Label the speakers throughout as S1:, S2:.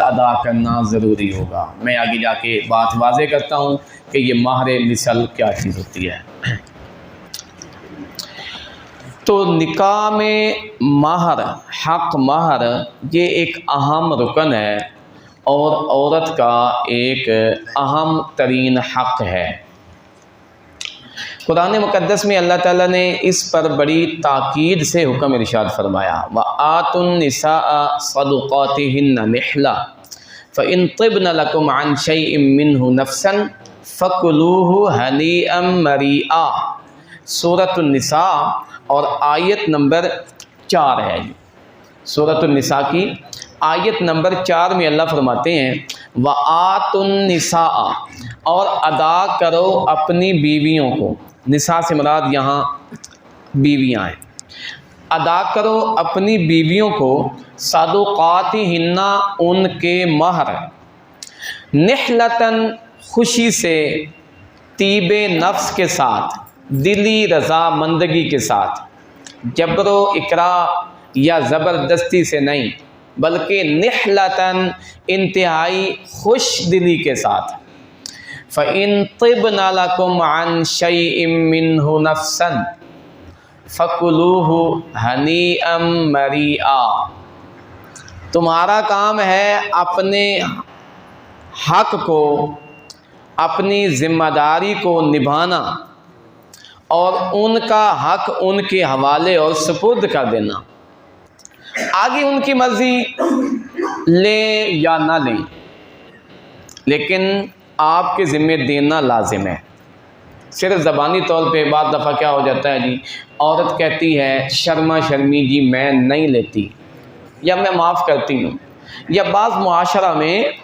S1: अदा करना ज़रूरी होगा। मैं आगे जाके बात वाज़े करता हूँ कि ये महर मिसल क्या चीज़ होती है। तो निकाह में महर, हक़ महर, ये एक अहम रुकन है और औरत का एक अहम तरीन हक़ है। कुरान मुक़द्दस में अल्लाह ताला ने इस पर बड़ी ताकीद से हुक्म इरशाद फरमाया, व आतुन निसाअ सदुक़ातिहिन्ना निहला फ़इन तिब्न लकुम अन शैइन मिन्हु नफ़्सन फ़कुलूहु हनीअम मरीआ। सूरतुन निसा और आयत नंबर 4 है। सूरतुन निसा की आयत नंबर 4 में अल्लाह फरमाते हैं, व आतुन निसा, और अदा करो अपनी बीवियों को। निसा से मुराद यहाँ बीवियाँ हैं। अदा करो अपनी बीवियों को सदुक़ातिहिन्ना, उनके महर, निहलतन, खुशी से, तीबे नफ्स के साथ, दिली रज़ामंदगी के साथ, जबरो इकरा या ज़बरदस्ती से नहीं, बल्कि निहलतन, इंतहाई खुश दिली के साथ। फ़इन तिब्न लकुम अन शैइन मिन्हु नफ़्सन फ़कुलूहु हनीअम मरीआ। तुम्हारा काम है अपने हक़ को, अपनी ज़िम्मेदारी को निभाना और उनका हक़ उनके हवाले और सुपुर्द कर देना। आगे उनकी मर्ज़ी लें या ना लें, लेकिन आपके ज़िम्मे देना लाजिम है। सिर्फ ज़बानी तौर पे बाद दफ़ा क्या हो जाता है जी, औरत कहती है शर्मा शर्मी जी मैं नहीं लेती, या मैं माफ़ करती हूँ, या बाज़ मुआशरा में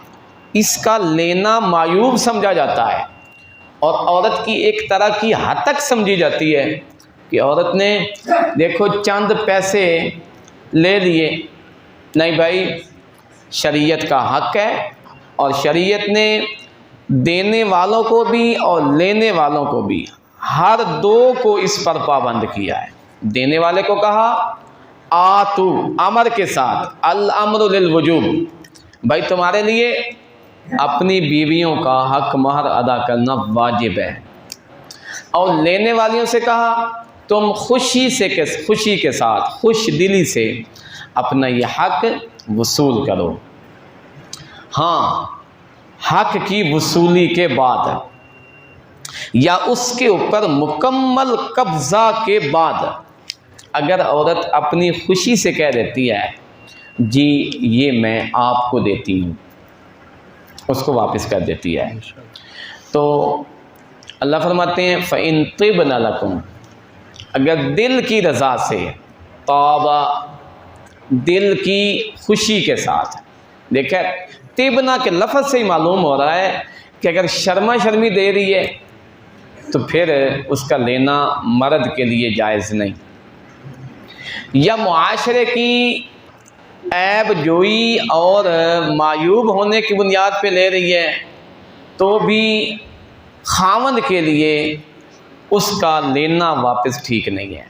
S1: इसका लेना मायूब समझा जाता है और औरत की एक तरह की हद तक समझी जाती है कि औरत ने देखो चंद पैसे ले लिए। नहीं भाई, शरीयत का हक़ है और शरीयत ने देने वालों को भी और लेने वालों को भी, हर दो को इस पर पाबंद किया है। देने वाले को कहा आतू, अमर के साथ, अल अम्रु लिल वुजूब, भाई तुम्हारे लिए अपनी बीवियों का हक़ महर अदा करना वाजिब है। और लेने वालियों से कहा तुम खुशी के साथ, खुश दिली से अपना ये हक़ वसूल करो। हाँ, हक़ की वसूली के बाद या उसके ऊपर मुकम्मल कब्ज़ा के बाद अगर औरत अपनी खुशी से कह देती है जी ये मैं आपको देती हूँ, उसको वापस कर देती है, तो अल्लाह फरमाते हैं फ़इन तिब्न लकुम, अगर दिल की रज़ा से, तौबा, दिल की खुशी के साथ। देखें तिब्ना के लफ्ज़ से ही मालूम हो रहा है कि अगर शर्मा शर्मी दे रही है तो फिर उसका लेना मर्द के लिए जायज़ नहीं, या मुआशरे की ऐब जोई और मायूब होने की बुनियाद पे ले रही है तो भी खावंद के लिए उसका लेना वापस ठीक नहीं है।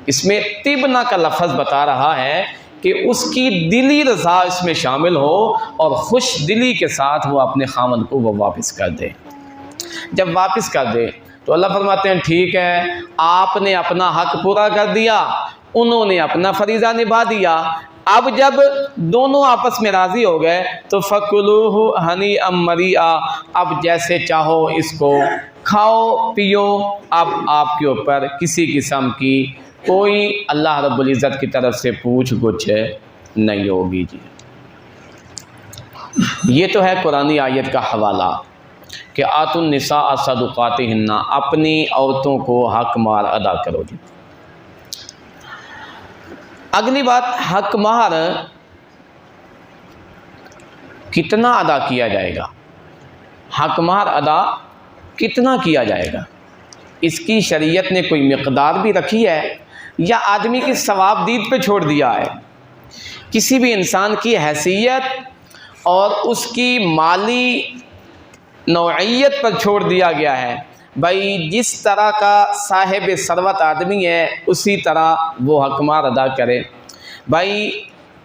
S1: इसमें तिब्ना का लफ्ज़ बता रहा है कि उसकी दिली रज़ा इसमें शामिल हो और खुश दिली के साथ वो अपने खावंद को वो वापस कर दे। जब वापस कर दे तो अल्लाह फरमाते हैं ठीक है, आपने अपना हक़ पूरा कर दिया, उन्होंने अपना फरीज़ा निभा दिया। अब जब दोनों आपस में राज़ी हो गए तो फ़कुलूहु हनीअम मरीआ, अब जैसे चाहो इसको खाओ पियो, अब आपके ऊपर किसी किस्म की कोई अल्लाह रब्बुल इज़्ज़त की तरफ से पूछ गुछ नहीं होगी जी। ये तो है कुरानी आयत का हवाला कि आतुन निसा सदुक़ातिहिन्ना, अपनी औरतों को हक़ महर अदा करो जी। अगली बात, हक़ महर कितना अदा किया जाएगा, हक़ महर अदा कितना किया जाएगा, इसकी शरीयत ने कोई मिक़दार भी रखी है या आदमी की सवाबदीद पे छोड़ दिया है। किसी भी इंसान की हैसियत और उसकी माली नौइयत पर छोड़ दिया गया है। भाई जिस तरह का साहिब सरवत आदमी है उसी तरह वो हक़ महर अदा करे। भाई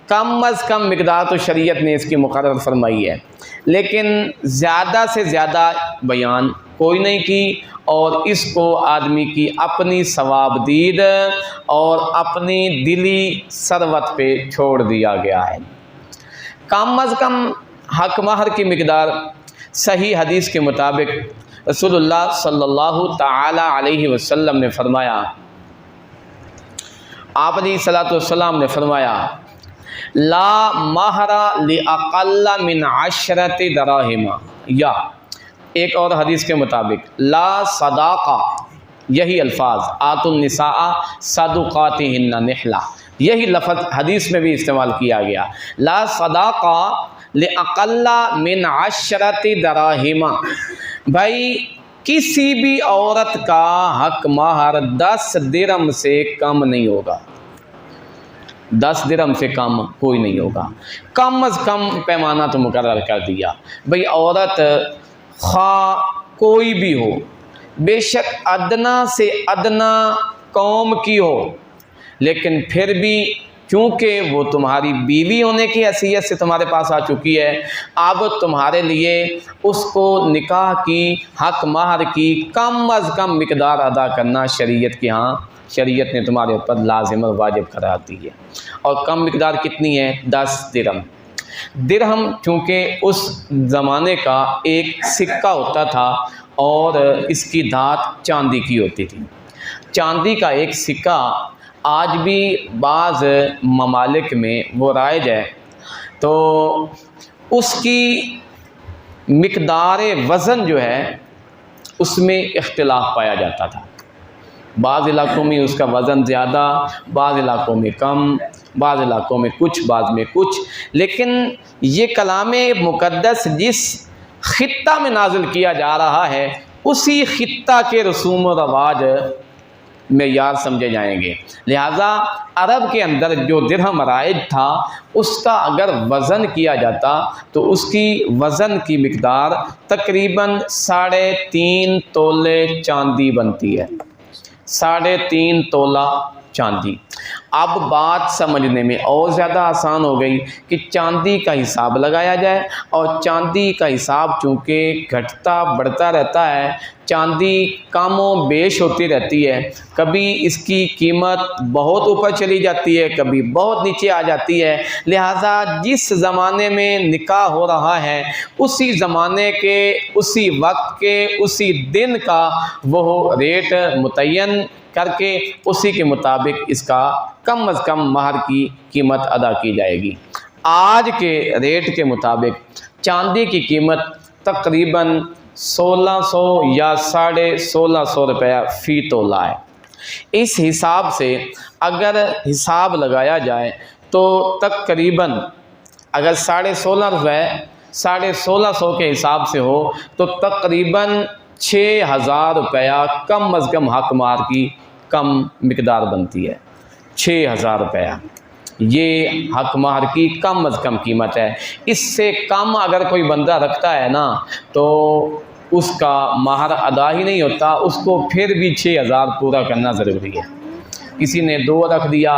S1: कम अज़ कम मिकदार तो शरीयत ने इसकी मुकर्रर फरमाई है, लेकिन ज़्यादा से ज़्यादा बयान कोई नहीं की, और इसको आदमी की अपनी सवाबदीद और अपनी दिली सरवत पे छोड़ दिया गया है। कम अज़ कम हक महर की मिकदार सही हदीस के मुताबिक रसूलुल्लाह सल्लल्लाहु ताला अलैहि वसल्लम ने फरमाया, आप अलैहिस्सलातु वस्सलाम ने फरमाया, ला महरा लिअक़ल्ल मिन अशरति दराहिमा, या एक और हदीस के मुताबिक ला सदाक़ा, यही अल्फाज आतुन निसाअ सदुक़ातिहिन्ना निहला, यही लफ्ज़ हदीस में भी इस्तेमाल किया गया। ला सदाक़ा लिअक़ल्ल मिन अशरति दराहिमा, भाई किसी भी औरत का हक महर 10 दिरहम से कम नहीं होगा, 10 दिरहम से कम कोई नहीं होगा। कम अज़ कम पैमाना तो मुकर्रर कर दिया। भाई औरत खा कोई भी हो, बेशक अदना से अदना कौम की हो, लेकिन फिर भी चूँकि वो तुम्हारी बीवी होने की हैसियत से तुम्हारे पास आ चुकी है, अब तुम्हारे लिए उसको निकाह की हक महर की कम अज़ कम मिकदार अदा करना शरीयत के यहाँ, शरीयत ने तुम्हारे ऊपर लाजिम और वाजिब करार दी है। और कम मिकदार कितनी है? 10 दिरहम। दिरहम चूँकि उस ज़माने का एक सिक्का होता था और इसकी धात चांदी की होती थी। चांदी का एक सिक्का आज भी बाज़ ममालिक में वो राइज है, तो उसकी मिकदार वज़न जो है उसमें इख्तिलाफ़ पाया जाता था। बाज़ इलाक़ों में उसका वज़न ज़्यादा, बाज़ इलाक़ों में कम, बाज़ इलाक़ों में कुछ, बाज़ में कुछ। लेकिन ये कलामे मुक़द्दस जिस ख़ित्ता में नाज़िल किया जा रहा है, उसी ख़ित्ता के रसूम व रवाज मेयार समझे जाएंगे। लिहाजा अरब के अंदर जो दिरहम राइज था, उसका अगर वज़न किया जाता तो उसकी वज़न की मिकदार तकरीबन 3.5 तोले चांदी बनती है। 3.5 तोला चांदी। अब बात समझने में और ज़्यादा आसान हो गई कि चांदी का हिसाब लगाया जाए, और चांदी का हिसाब चूँकि घटता बढ़ता रहता है, चांदी कामों बेश होती रहती है, कभी इसकी कीमत बहुत ऊपर चली जाती है, कभी बहुत नीचे आ जाती है। लिहाजा जिस ज़माने में निकाह हो रहा है, उसी ज़माने के, उसी वक्त के, उसी दिन का वो रेट मुतय्यन करके उसी के मुताबिक इसका कम अज़ कम महर की कीमत अदा की जाएगी। आज के रेट के मुताबिक चांदी की कीमत तकरीबन 1600 या 1650 रुपया फ़ी तोला है। इस हिसाब से अगर हिसाब लगाया जाए तो तकरीबन अगर 16.5 रुपये 1650 के हिसाब से हो तो तकरीबन 6000 रुपया कम अज़ कम हक महर की कम मिकदार बनती है। 6000 रुपया ये हक महर की कम अज़ कम कीमत है। इससे कम अगर कोई बंदा रखता है ना, तो उसका महर अदा ही नहीं होता, उसको फिर भी 6000 पूरा करना ज़रूरी है। किसी ने 2 रख दिया,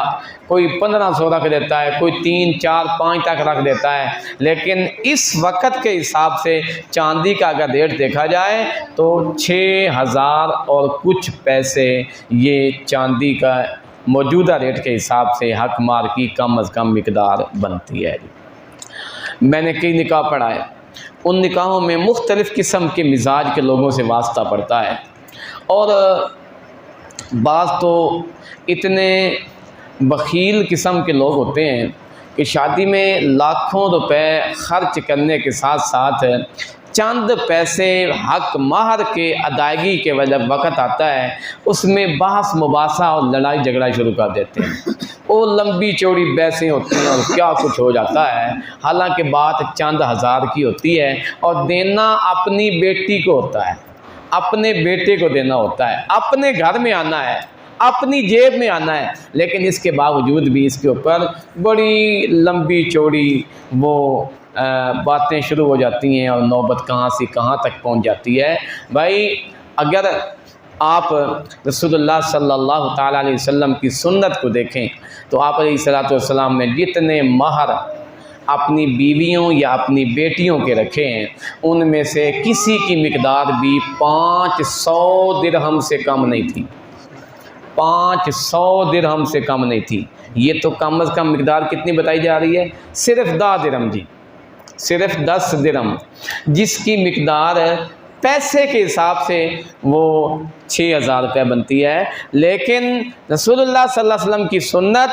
S1: कोई 1500 रख देता है, कोई 3, 4, 5 तक रख देता है। लेकिन इस वक्त के हिसाब से चांदी का अगर रेट देखा जाए तो 6000 और कुछ पैसे ये चांदी का मौजूदा रेट के हिसाब से हक महर की कम अज़ कम मिकदार बनती है। मैंने कई निकाह पढ़ा है, उन निकाहों में मुख्तलिफ़ किस्म के मिजाज के लोगों से वास्ता पड़ता है, और बाज़ तो इतने बख़ील किस्म के लोग होते हैं कि शादी में लाखों रुपए ख़र्च करने के साथ साथ चंद पैसे हक महर के अदायगी के वजह वक़्त आता है, उसमें बहस मुबासा और लड़ाई झगड़ा शुरू कर देते हैं। वो लंबी चौड़ी बहसें होती हैं और क्या कुछ हो जाता है। हालांकि बात चंद हज़ार की होती है, और देना अपनी बेटी को होता है, अपने बेटे को देना होता है, अपने घर में आना है, अपनी जेब में आना है। लेकिन इसके बावजूद भी इसके ऊपर बड़ी लंबी चौड़ी वो बातें शुरू हो जाती हैं, और नौबत कहाँ से कहाँ तक पहुँच जाती है। भाई अगर आप रसूलुल्लाह सल्लल्लाहु ताला अलैहि वसल्लम की सुन्नत को देखें तो आप अलैहिस्सलातु वस्सलाम ने जितने महर अपनी बीवियों या अपनी बेटियों के रखे हैं उनमें से किसी की मिकदार भी 500 दिरहम से कम नहीं थी। 500 दिरहम से कम नहीं थी। ये तो कम अज़ कम मिकदार कितनी बताई जा रही है? सिर्फ 10 दिरहम जी, सिर्फ 10 दिरहम, जिसकी मिकदार पैसे के हिसाब से वो 6000 रुपये बनती है। लेकिन रसूलुल्लाह सल्लल्लाहु अलैहि वसल्लम की सुन्नत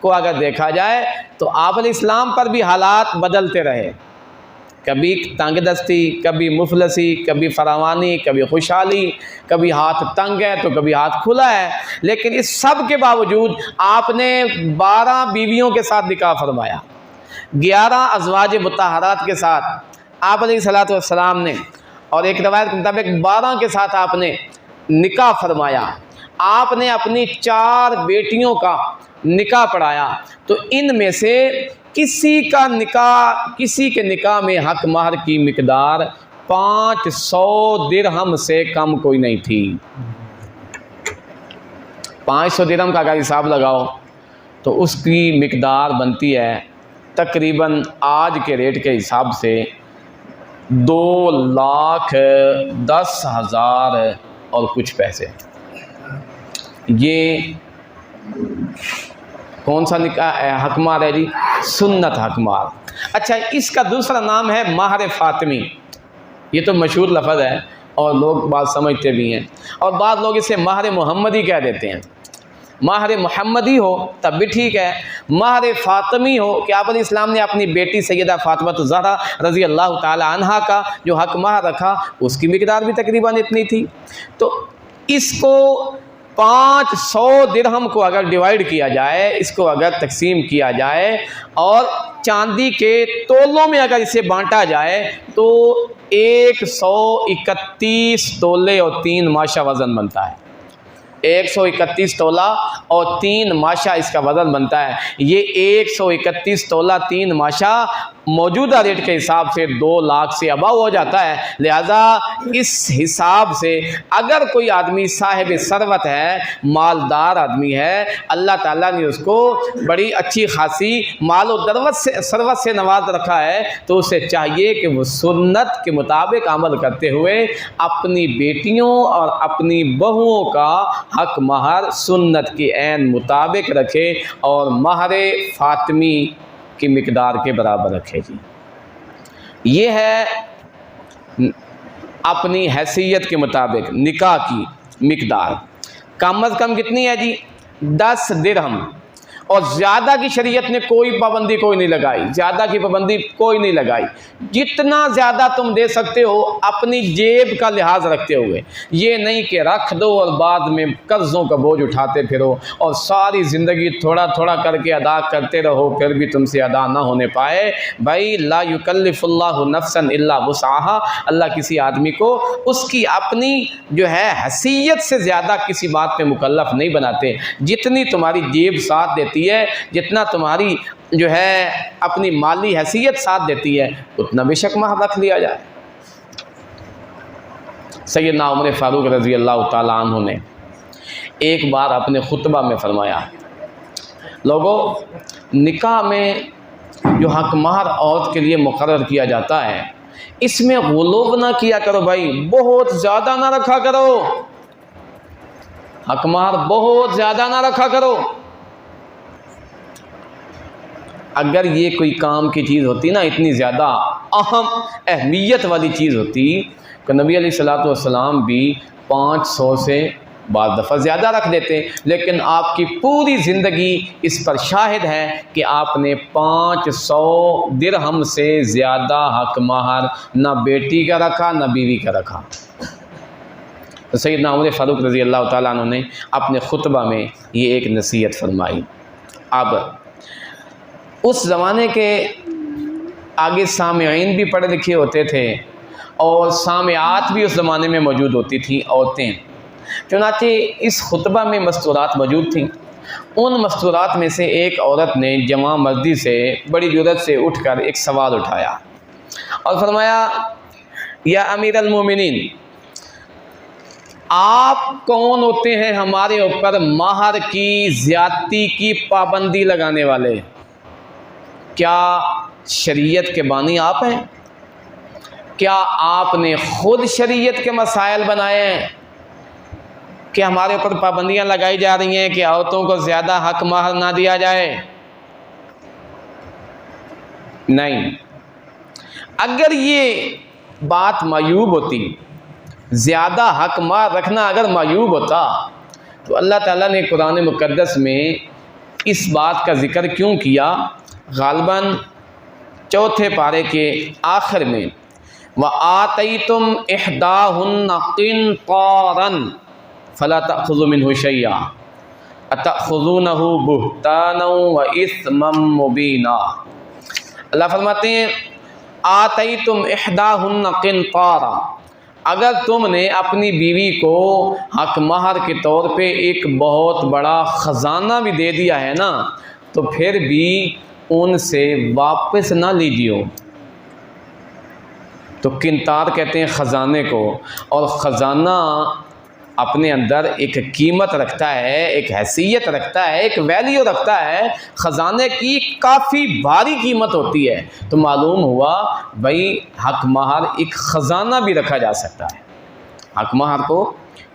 S1: को अगर देखा जाए तो आप इस्लाम पर भी हालात बदलते रहे, कभी तंगदस्ती, कभी मुफलसी, कभी फरावानी, कभी खुशहाली, कभी हाथ तंग है तो कभी हाथ खुला है। लेकिन इस सब के बावजूद आपने 12 बीवियों के साथ निकाह फरमाया, 11 अज़वाज मुतहरात के साथ आप अलैहिस्सलातु वस्सलाम ने, और एक रवायत के मुताबिक 12 के साथ आपने निकाह फरमाया। आपने अपनी 4 बेटियों का निकाह पढ़ाया। तो इनमें से किसी के निकाह में हक महर की मिकदार 500 दिरहम से कम कोई नहीं थी। 500 दिरहम का अगर हिसाब लगाओ तो उसकी मिकदार बनती है तकरीबन आज के रेट के हिसाब से 2,10,000 और कुछ पैसे। ये कौन सा निकाह हकमार है जी? सुन्नत हकमार। अच्छा, इसका दूसरा नाम है महर फ़ातिमी। ये तो मशहूर लफ्ज़ है और लोग बात समझते भी हैं, और बाद लोग इसे महर मोहम्मदी कह देते हैं। महर मोहम्मदी हो तब भी ठीक है, महर फ़ातिमी हो कि आप इस्लाम ने अपनी बेटी सैयदा फ़ातिमा ज़हरा रज़ी अल्लाह ताला अन्हा का जो हक महर रखा उसकी मिकदार भी तकरीबन इतनी थी। तो इसको 500 दिरहम को अगर डिवाइड किया जाए, इसको अगर तकसीम किया जाए और चांदी के तोलों में अगर इसे बांटा जाए तो 131 तोले और 3 माशा वज़न बनता है। 131 तोला और 3 माशा इसका वज़न बनता है। ये 131 तोला 3 माशा मौजूदा रेट के हिसाब से 2 लाख से अबव हो जाता है। लिहाजा इस हिसाब से अगर कोई आदमी साहिब सरवत है, मालदार आदमी है, अल्लाह ताला ने उसको बड़ी अच्छी खासी माल और सरवत से नवाज रखा है, तो उसे चाहिए कि वो सुन्नत के मुताबिक अमल करते हुए अपनी बेटियों और अपनी बहुओं का हक महर सुन्नत की ऐन मुताबिक रखे और महर फ़ातिमी की मिकदार के बराबर रखे जी। ये है अपनी हैसियत के मुताबिक निकाह की मिकदार। कम अज़ कम कितनी है जी? 10 दिरहम। और ज़्यादा की शरीयत ने कोई पाबंदी कोई नहीं लगाई, ज़्यादा की पाबंदी कोई नहीं लगाई। जितना ज़्यादा तुम दे सकते हो अपनी जेब का लिहाज रखते हुए, ये नहीं कि रख दो और बाद में कर्ज़ों का बोझ उठाते फिरो और सारी ज़िंदगी थोड़ा थोड़ा करके अदा करते रहो, फिर भी तुमसे अदा ना होने पाए। भाई ला युकल्लिफुल्लाहु नफ्सन इल्ला वुसअहा, अल्लाह किसी आदमी को उसकी अपनी जो है हैसियत से ज़्यादा किसी बात पे मुकल्लफ नहीं बनाते। जितनी तुम्हारी जेब साथ देती है, जितना तुम्हारी जो है अपनी माली हैसियत साथ देती है, उतना बेशक महर रख लिया जाए। सैयदना उमर फारूक रज़ी अल्लाह ताला अन्हु ने एक बार अपने खुतबा में फरमाया, लोगों, निकाह में जो हक महर औरत के लिए मुकर्रर किया जाता है इसमें गुलूब ना किया करो भाई, बहुत ज़्यादा ना रखा करो, हक महर बहुत ज़्यादा ना रखा करो। अगर ये कोई काम की चीज़ होती ना, इतनी ज़्यादा अहम अहमियत वाली चीज़ होती तो नबी अलैहिस्सलातु वस्सलाम भी 500 से बाद दफ़ा ज़्यादा रख देते। लेकिन आपकी पूरी ज़िंदगी इस पर शाहिद है कि आपने 500 दिरहम से ज़्यादा हक महर ना बेटी का रखा ना बीवी का रखा। तो सैयदना उमर फारूक रज़ी अल्लाह ताला अन्हु ने अपने खुतबा में ये एक नसीहत फरमाई। अब उस ज़माने के आगे सामईन भी पढ़े लिखे होते थे और सामयात भी उस ज़माने में मौजूद होती थी, औरतें। चुनांचे इस खुतबा में मस्तूरात मौजूद थीं। उन मस्तूरात में से एक औरत ने जमा मस्जिद से बड़ी जुर्रत से उठकर एक सवाल उठाया और फरमाया, या अमीर अल मोमिनीन, आप कौन होते हैं हमारे ऊपर महर की ज्यादती की पाबंदी लगाने वाले? क्या शरीयत के बानी आप हैं? क्या आपने खुद शरीयत के मसाइल बनाए हैं कि हमारे ऊपर पाबंदियां लगाई जा रही हैं कि औरतों को ज़्यादा हक महर ना दिया जाए? नहीं। अगर ये बात मायूब होती, ज़्यादा हक महर रखना अगर मायूब होता, तो अल्लाह ताला ने कुरान मुक़द्दस में इस बात का ज़िक्र क्यों किया? गालिबन चौथे पारे के आखिर में, व आतईतुम इहदाहुन्ना क़िन्तारन फला तअख़ुज़ू मिन्हु शैअ्अन अतअख़ुज़ूनहु बुहतानन व इस्मम मुबीना। अल्लाह फरमाते हैं आतईतुम इहदाहुन्ना क़िन्तारा, अगर तुमने अपनी बीवी को हक महर के तौर पे एक बहुत बड़ा ख़जाना भी दे दिया है ना, तो फिर भी उनसे वापस ना लीजिए। तो किंतार कहते हैं ख़जाने को, और ख़जाना अपने अंदर एक कीमत रखता है, एक हैसियत रखता है, एक वैल्यू रखता है। ख़जाने की काफ़ी भारी कीमत होती है। तो मालूम हुआ भाई हक महर एक ख़जाना भी रखा जा सकता है। हक महर को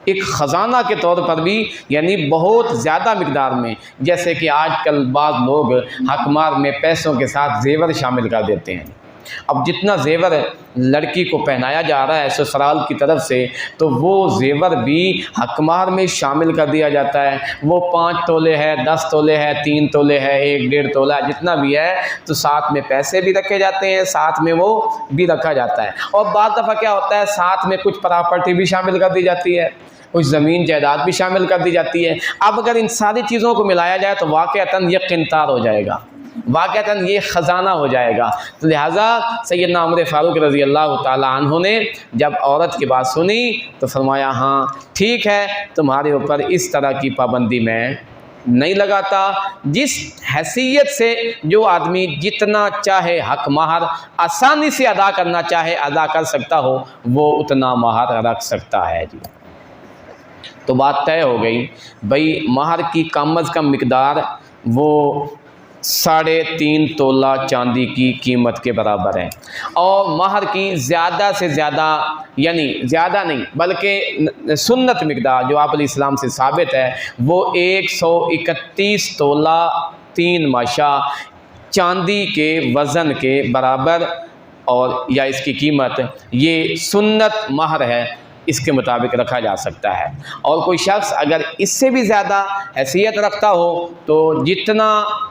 S1: एक ख़जाना के तौर पर भी, यानी बहुत ज़्यादा मिकदार में, जैसे कि आजकल बाद लोग हक महर में पैसों के साथ जेवर शामिल कर देते हैं। अब जितना जेवर लड़की को पहनाया जा रहा है ससुराल की तरफ से, तो वो जेवर भी हक महर में शामिल कर दिया जाता है। वो 5 तोले है, 10 तोले है, 3 तोले है, 1-1.5 तोला, जितना भी है, तो साथ में पैसे भी रखे जाते हैं, साथ में वो भी रखा जाता है। और बाद दफ़ा क्या होता है, साथ में कुछ प्रॉपर्टी भी शामिल कर दी जाती है, कुछ ज़मीन जायदाद भी शामिल कर दी जाती है। अब अगर इन सारी चीज़ों को मिलाया जाए तो वाक़अतन ये क़िन्तार हो जाएगा, वाक़अतन ये ख़जाना हो जाएगा। तो लिहाजा सैयदना उमर फ़ारूक रज़ी अल्लाह ताला अन्हु ने जब औरत की बात सुनी तो फरमाया, हाँ ठीक है, तुम्हारे ऊपर इस तरह की पाबंदी मैं नहीं लगाता। जिस हैसियत से जो आदमी जितना चाहे हक महर आसानी से अदा करना चाहे अदा कर सकता हो, वो उतना महर रख सकता है जी। तो बात तय हो गई भाई महर की कम अज़ कम मिकदार वो 3.5 तोला चांदी की कीमत के बराबर है, और महर की ज़्यादा से ज़्यादा, यानी ज़्यादा नहीं बल्कि सुन्नत मिकदार जो आप इस्लाम से साबित है, वो 131 तोला 3 माशा चांदी के वज़न के बराबर, और या इसकी कीमत ये सुन्नत महर है, इसके मुताबिक रखा जा सकता है। और कोई शख्स अगर इससे भी ज़्यादा हैसियत रखता हो तो जितना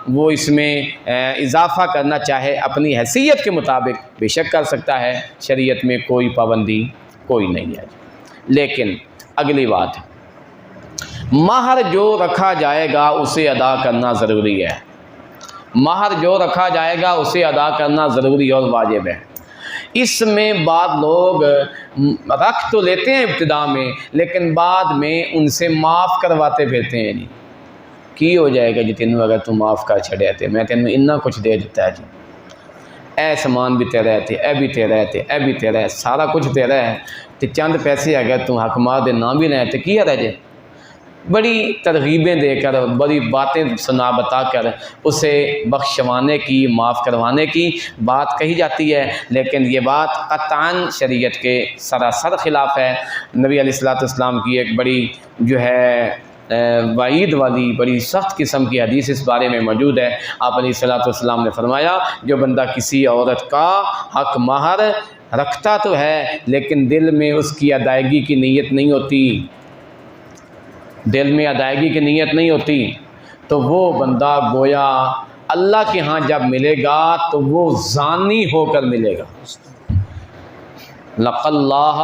S1: वो इसमें इजाफ़ा करना चाहे अपनी हैसियत के मुताबिक बेशक कर सकता है। शरीयत में कोई पाबंदी कोई नहीं है। लेकिन अगली बात, महर जो रखा जाएगा उसे अदा करना ज़रूरी है। महर जो रखा जाएगा उसे अदा करना ज़रूरी और वाजिब है। इसमें बाद लोग रख तो लेते हैं इब्तिदा में, लेकिन बाद में उनसे माफ़ करवाते फिरते हैं जी। की हो जाएगा जी तेनों अगर तू माफ़ कर छड़े थे, मैं तेनों इन्ना कुछ दे दिता है जी, ए समान भी तेरा है, ए भी तेरा है, ए भी तेरा है, सारा कुछ तेरा है, तो चंद पैसे अगर तू हक महर दे ना भी लें तो की रह जाए। बड़ी तरगीबें देकर, बड़ी बातें सुना बता कर उसे बख्शवाने की, माफ़ करवाने की बात कही जाती है, लेकिन ये बात क़त्अन शरीयत के सरासर ख़िलाफ़ है। नबी अलैहिस्सलाम की एक बड़ी जो है वाईद वाली बड़ी सख्त किस्म की हदीस इस बारे में मौजूद है। आप अलैहिस्सलाम ने फरमाया, जो बंदा किसी औरत का हक महर रखता तो है लेकिन दिल में उसकी अदायगी की नीयत नहीं होती, दिल में अदायगी की नीयत नहीं होती, तो वो बंदा गोया अल्लाह के यहाँ जब मिलेगा तो वो ज़ानी होकर मिलेगा। लक़ल्लाह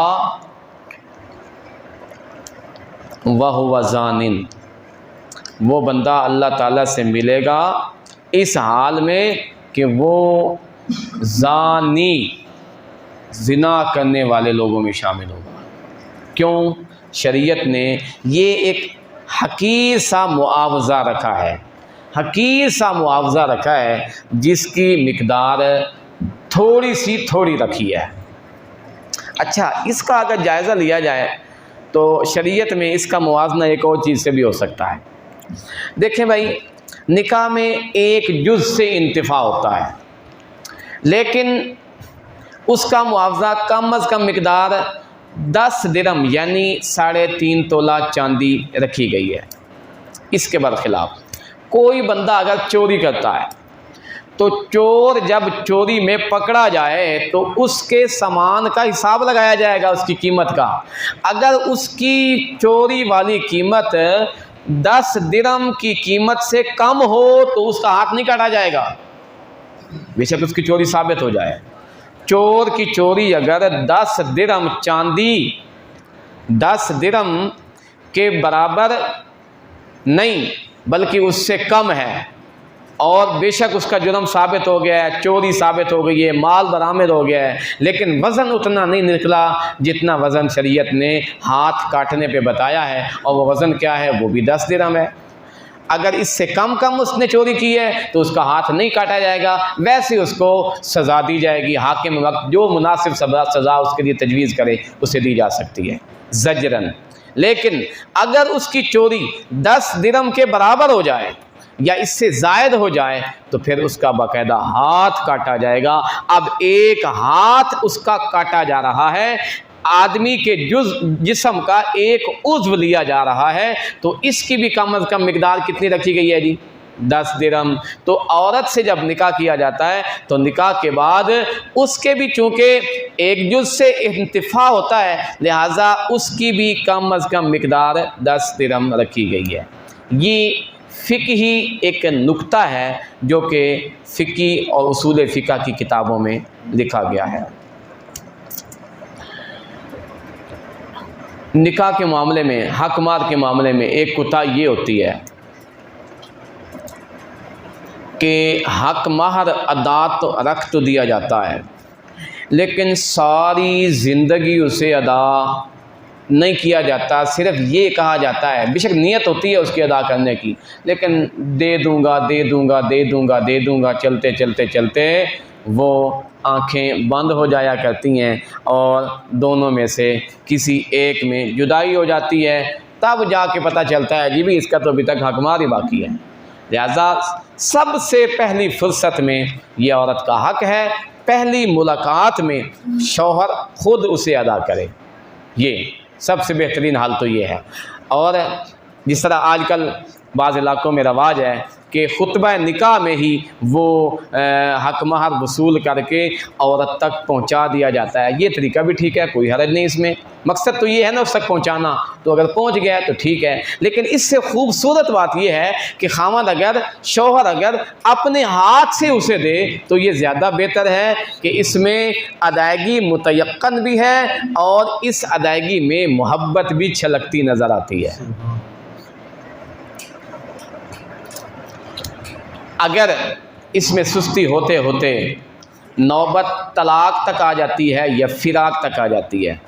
S1: वहुव ज़ानिन, वो बंदा अल्लाह ताला से मिलेगा इस हाल में कि वो ज़ानी, ज़िना करने वाले लोगों में शामिल होगा। क्यों? शरीयत ने ये एक हकीर सा मुआवज़ा रखा है, हकीर सा मुआवज़ा रखा है जिसकी मिकदार थोड़ी सी थोड़ी रखी है। अच्छा, इसका अगर जायज़ा लिया जाए तो शरीयत में इसका मुआवजा एक और चीज़ से भी हो सकता है। देखें भाई, निकाह में एक जुज़ से इंतिफा होता है, लेकिन उसका मुआवजा कम अज़ कम मिकदार 10 दिरहम यानी 3.5 तोला चांदी रखी गई है। इसके बरखिलाफ़ कोई बंदा अगर चोरी करता है तो चोर जब चोरी में पकड़ा जाए तो उसके सामान का हिसाब लगाया जाएगा, उसकी कीमत का। अगर उसकी चोरी वाली कीमत 10 दिरहम की कीमत से कम हो तो उसका हाथ नहीं काटा जाएगा, बेशक उसकी चोरी साबित हो जाए। चोर की चोरी अगर 10 दिरहम चांदी 10 दिरहम के बराबर नहीं बल्कि उससे कम है और बेशक उसका जुर्म साबित हो गया है, चोरी साबित हो गई है, माल बरामद हो गया है, लेकिन वज़न उतना नहीं निकला जितना वज़न शरीयत ने हाथ काटने पे बताया है, और वो वज़न क्या है, वो भी 10 दिरहम है। अगर इससे कम उसने चोरी की है तो उसका हाथ नहीं काटा जाएगा, वैसे उसको सज़ा दी जाएगी। हाकिम वक्त जो मुनासिब सज़ा उसके लिए तजवीज़ करे उसे दी जा सकती है ज़जरन। लेकिन अगर उसकी चोरी 10 दिरहम के बराबर हो जाए या इससे ज़ायद हो जाए तो फिर उसका बाकायदा हाथ काटा जाएगा। अब एक हाथ उसका काटा जा रहा है, आदमी के जिस्म का एक उज़्व लिया जा रहा है, तो इसकी भी कम अज़ कम मिकदार कितनी रखी गई है जी, 10 दिरहम। तो औरत से जब निकाह किया जाता है तो निकाह के बाद उसके भी चूँकि एक जुज़ से इंतिफा होता है, लिहाजा उसकी भी कम अज़ कम मिकदार 10 दिरहम रखी गई है। ये फ़िक़ही एक नुक्ता है जो कि फ़िक़ी और उसूल फ़िक़ह की किताबों में लिखा गया है। निकाह के मामले में, हक मार के मामले में एक कोताही ये होती है कि हक महर अदा तो रख तो दिया जाता है, लेकिन सारी ज़िंदगी उसे अदा नहीं किया जाता। सिर्फ ये कहा जाता है, बेशक नीयत होती है उसकी अदा करने की, लेकिन दे दूँगा दे दूँगा दे दूँगा दे दूँगा चलते चलते चलते वो आँखें बंद हो जाया करती हैं और दोनों में से किसी एक में जुदाई हो जाती है। तब जाके पता चलता है जी भी इसका तो अभी तक हकमार ही बाकी है। लिहाजा सबसे पहली फुर्सत में ये औरत का हक है, पहली मुलाकात में शौहर खुद उसे अदा करे, ये सबसे बेहतरीन हाल तो ये है। और जिस तरह आजकल बाज़ इलाक़ों में रवाज है कि खुतबा निकाह में ही वो हक महर वसूल करके औरत तक पहुंचा दिया जाता है। ये तरीका भी ठीक है, कोई हरज नहीं इसमें, मकसद तो ये है ना उस तक पहुंचाना, तो अगर पहुंच गया तो ठीक है। लेकिन इससे खूबसूरत बात ये है कि खामद अगर शौहर अगर अपने हाथ से उसे दे तो ये ज़्यादा बेहतर है कि इसमें अदायगी मुतयक्कन भी है और इस अदायगी में मोहब्बत भी छलकती नज़र आती है। अगर इसमें सुस्ती होते होते नौबत तलाक तक आ जाती है या फिराक तक आ जाती है,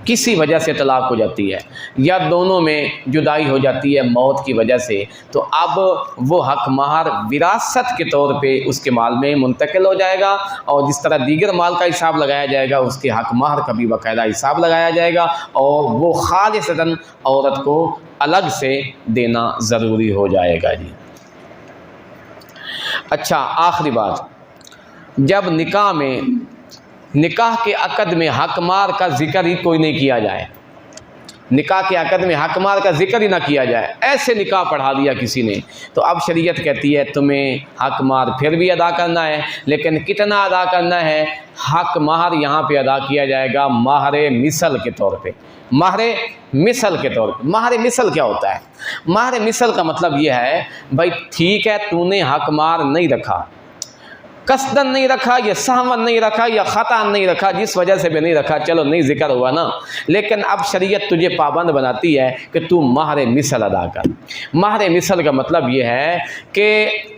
S1: किसी वजह से तलाक हो जाती है या दोनों में जुदाई हो जाती है मौत की वजह से, तो अब वो हक महर विरासत के तौर पे उसके माल में मुंतकिल हो जाएगा और जिस तरह दीगर माल का हिसाब लगाया जाएगा उसके हक महर का भी बाकायदा हिसाब लगाया जाएगा और वो खालिसतन औरत को अलग से देना ज़रूरी हो जाएगा जी। अच्छा, आखिरी बात, जब निकाह में, निकाह के अक़द में हकमार का ज़िक्र ही कोई नहीं किया जाए, निकाह के अक़द में हकमार का ज़िक्र ही ना किया जाए, ऐसे निकाह पढ़ा दिया किसी ने, तो अब शरीयत कहती है तुम्हें हकमार फिर भी अदा करना है, लेकिन कितना अदा करना है? हक महर यहाँ पे अदा किया जाएगा महर मिसल के तौर पे, महर मिसल के तौर पे। महर मिसल क्या होता है? महर मिसल का मतलब ये है भाई ठीक है तूने हक मार नहीं रखा, कसदन नहीं रखा या सहवन नहीं रखा या ख़ता नहीं रखा, जिस वजह से भी नहीं रखा, चलो नहीं जिक्र हुआ ना, लेकिन अब शरीयत तुझे पाबंद बनाती है कि तू महर मिसल अदा कर। महर मिसल का मतलब ये है कि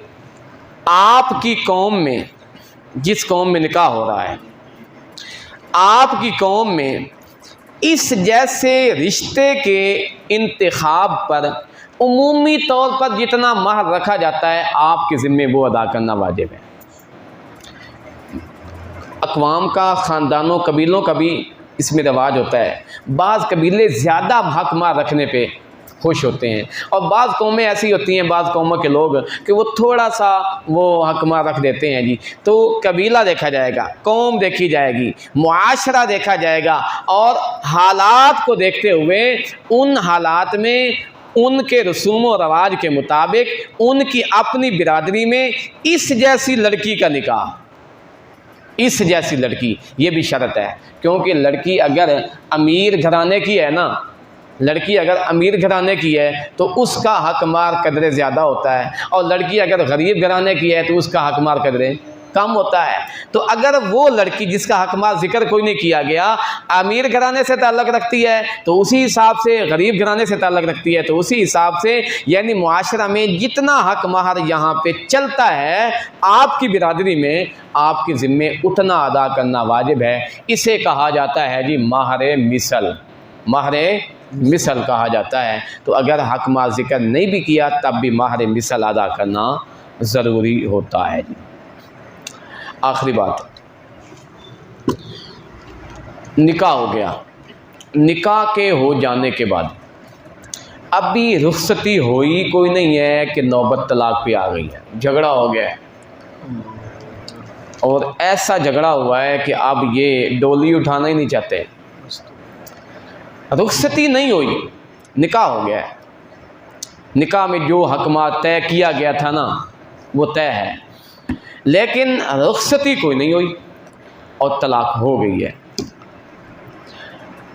S1: आपकी कौम में, जिस कौम में निकाह हो रहा है, आपकी कौम में इस जैसे रिश्ते के इंतखाब पर उमूमी तौर पर जितना महर रखा जाता है आपके ज़िम्मे वो अदा करना वाजिब है। अक़वाम का, ख़ानदानों, कबीलों का भी इसमें रवाज होता है। बाज़ कबीले ज़्यादा हक माल रखने पे खुश होते हैं, और बाज़ कौमें ऐसी होती हैं, बाज़ कौमों के लोग कि वो थोड़ा सा वो हक माल रख देते हैं जी। तो कबीला देखा जाएगा, कौम देखी जाएगी, मुआशरा देखा जाएगा, और हालात को देखते हुए उन हालात में उनके रसूम व रवाज के मुताबिक उनकी अपनी बिरादरी में इस जैसी लड़की का निकाह, इस जैसी लड़की, ये भी शर्त है। क्योंकि लड़की अगर अमीर घराने की है ना, लड़की अगर अमीर घराने की है तो उसका हक मार कदरे ज़्यादा होता है, और लड़की अगर गरीब घराने की है तो उसका हक मार कदरे कम होता है। तो अगर वो लड़की जिसका हक माल जिक्र कोई नहीं किया गया अमीर घराने से ताल्लुक़ रखती है तो उसी हिसाब से, गरीब घराने से ताल्लुक़ रखती है तो उसी हिसाब से, यानी मुआशरा में जितना हक महर यहाँ पे चलता है आपकी बिरादरी में आपके ज़िम्मे उतना अदा करना वाजिब है। इसे कहा जाता है जी महर मिसल, महर मिसल कहा जाता है। तो अगर हक माल जिक्र नहीं भी किया तब भी महर मिसल अदा करना ज़रूरी होता है जी। आखिरी बात, निकाह हो गया। निकाह के हो जाने के बाद अभी रुखसती हुई कोई नहीं है कि नौबत तलाक पे आ गई है, झगड़ा हो गया है, और ऐसा झगड़ा हुआ है कि अब ये डोली उठाना ही नहीं चाहते। रुखसती नहीं हुई, निकाह हो गया है। निकाह में जो हकमात तय किया गया था ना वो तय है, लेकिन रुखसती कोई नहीं हुई और तलाक हो गई है।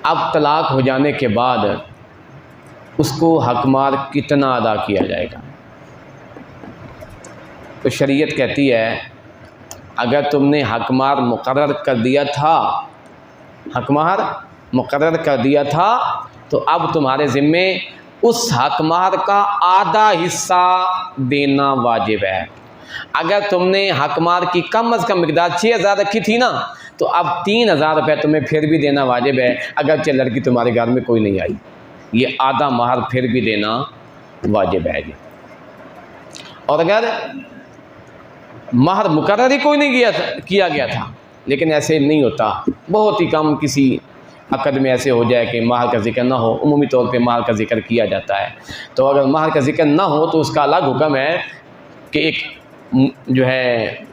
S1: अब तलाक हो जाने के बाद उसको हकमार कितना अदा किया जाएगा? तो शरीयत कहती है अगर तुमने हकमार मुकर्रर कर दिया था, हकमार मुकर्रर कर दिया था, तो अब तुम्हारे ज़िम्मे उस हकमार का आधा हिस्सा देना वाजिब है। अगर तुमने हकमार की कम अज़ कम मिकदार 6,000 रखी थी ना, तो अब 3,000 रुपये तुम्हें फिर भी देना वाजिब है, अगरचे लड़की तुम्हारे घर में कोई नहीं आई, ये आधा महर फिर भी देना वाजिब है जी। और अगर महर मुकर्रर ही कोई नहीं किया गया था, लेकिन ऐसे नहीं होता, बहुत ही कम किसी अक़द में ऐसे हो जाए कि महर का जिक्र ना हो, उमूमी तौर पे महर का जिक्र किया जाता है। तो अगर महर का जिक्र ना हो तो उसका अलग हुक्म है कि एक जो है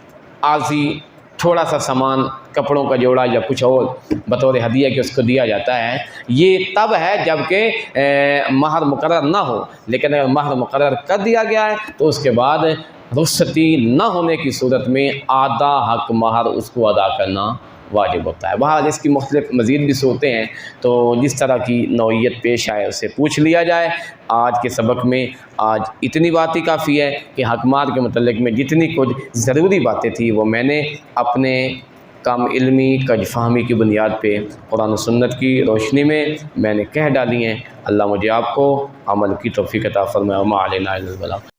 S1: आजी थोड़ा सा सामान, कपड़ों का जोड़ा या कुछ और बतौर हदिया कि उसको दिया जाता है। ये तब है जबकि महर मुकर्रर ना हो, लेकिन अगर महर मुकर्रर कर दिया गया है तो उसके बाद रुखसती न होने की सूरत में आधा हक महर उसको अदा करना वाजिब होता है। वहाँ इसकी मुख्तलिफ मज़ीद भी सूरतें हैं, तो जिस तरह की नौइयत पेश आए उसे पूछ लिया जाए। आज के सबक में आज इतनी बात ही काफ़ी है कि हकमार के मतलब में जितनी कुछ ज़रूरी बातें थी वो मैंने अपने कम इल्मी कजफ़हमी की बुनियाद पे कुरान और सुन्नत की रोशनी में मैंने कह डाली हैं। अल्लाह मुझे आपको अमल की तौफ़ीक़ अता फ़रमाए। मा अलैना इल्लल बलाग़।